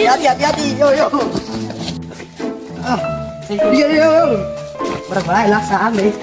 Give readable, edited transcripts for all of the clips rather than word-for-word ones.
Hati-hati, yo. Yo. Berbalik lah saham nih.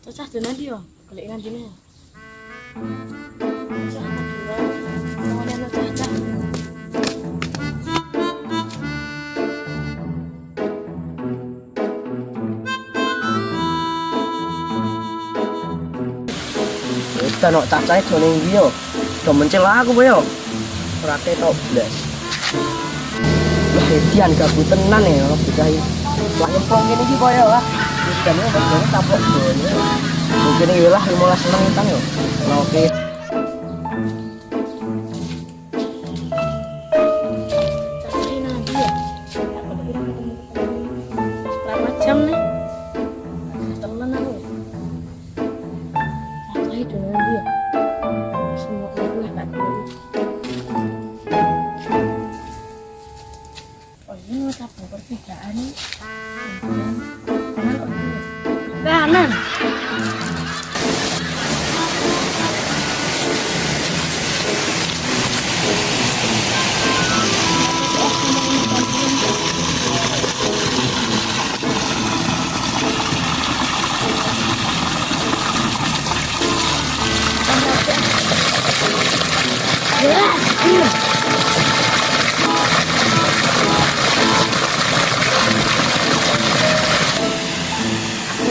Cacah dengan dia, kali dengan dia. Kita nak cacai joning dia. Udah mencela aku boyo. Ora ketok blas. Wah, edian gabut tenan ya kalau bocah. Wah, nyemplung kene iki koyo ah. Dan ini bagiannya tapok boyo. Mungkin ini lah 15 menit yo. Oke. Cacai nanti ya. Berapa jam nih? Temen aku. Cacai dengan dia. Semua itu tak tahu. Oh ini macam perbedaan nih. Kanan.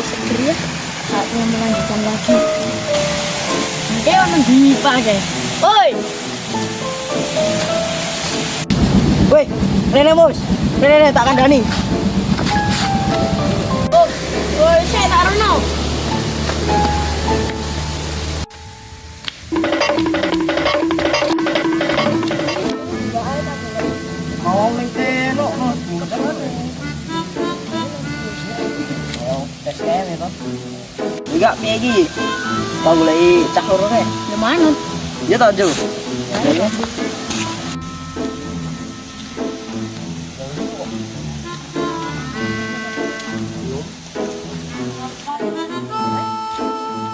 Segera saatnya melanjutkan lagi. Dia mendipak guys. Woi, Rene Mus. Rene tak kandani. Saya tak renau. Mau mentelo. Tes kene to. Enggak piye iki? Mau goleki cah lorone. Ya manut. Ya ta, Jo.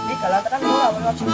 Ini kalau tekan bola menuju.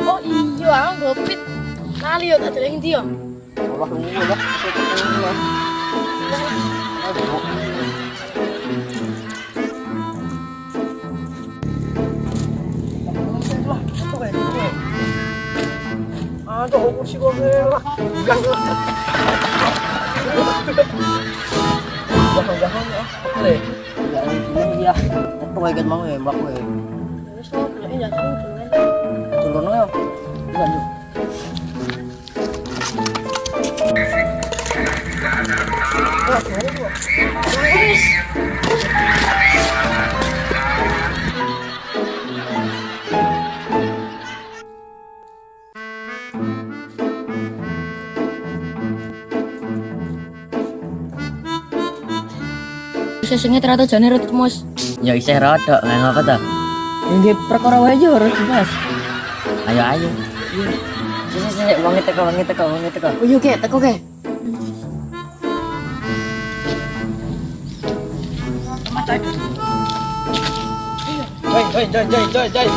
Oh iya, aku gopit. Lali yo tak deleng ndi yo. Allah Allah. Aduh, aku sih kok lah. Jangan ya. Boleh. Ya, ini ya. Aku ikat mau ya, mbak kowe. Wis kok golek ya kan. Turun ya. Lanjut. Sesungguhnya ternyata jane rut mus. Ya isih rada, ngapa ta? Ini perkara wae aja harus dibahas. Ayo ayo. Sini wangi teko. Oh iya ke, teko ke. Joy.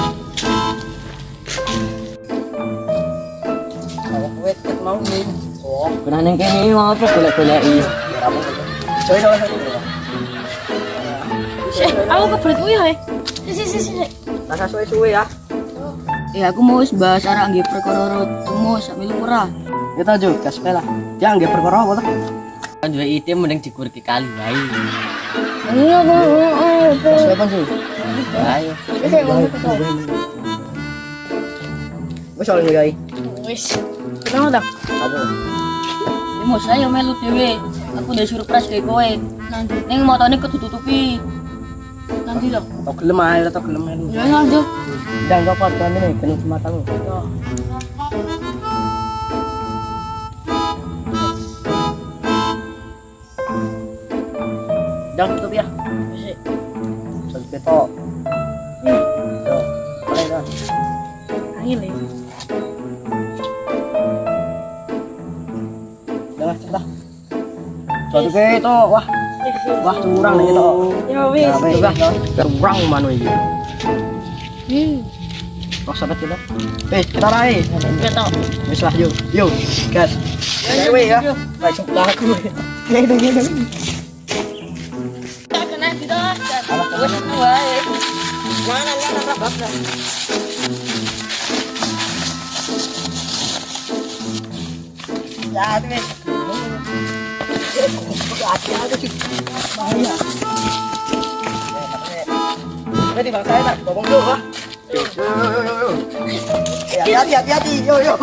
Kalau kowe tek mau nih. Oh, Kena neng kene apa golek-goleki. joy dong. Aku kebelet kuwi ya. Sini. Rasa suwe-suwe ya. Aku mau wis bahas arek nggih perkara temu sak milu ora. Kita juga gas pela. Dia nggak perkara apa tuh? Kan duwe ide mending dikurki kali wae. Iya, Gas apa sih? Ayo. Wes soalnya guys. Wis. Kenapa dak? Apa? Mau saya melu dhewe. Aku udah surprise kayak kowe. Nanti. Ning motone ketutupi. Nanti dong. Tok gelem ae, tok gelem ae. Ya lanjut. Jangan kau pakai ini kena matang. Jangan tutup ya. Sampai ketok. Yo, boleh dah. Angin nih. Jangan cepat. Suatu ketok, wah curang nih ketok. Ya wis. Curang mana ini? Kok sampai kita? Kita lari. Ketok. Wis lah yuk, gas. Cewek ya. Baik sebelah aku. Gede. Tak kena kita. Wes wae. Mana bab. Ya, tuh. Hati-hati sih. Bahaya. Di bang saya nak, bobong dulu lah. Yo. Hati-hati, yo. Yo.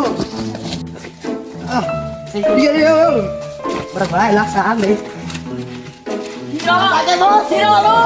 Berat lah, laksaan deh. Tidak lo.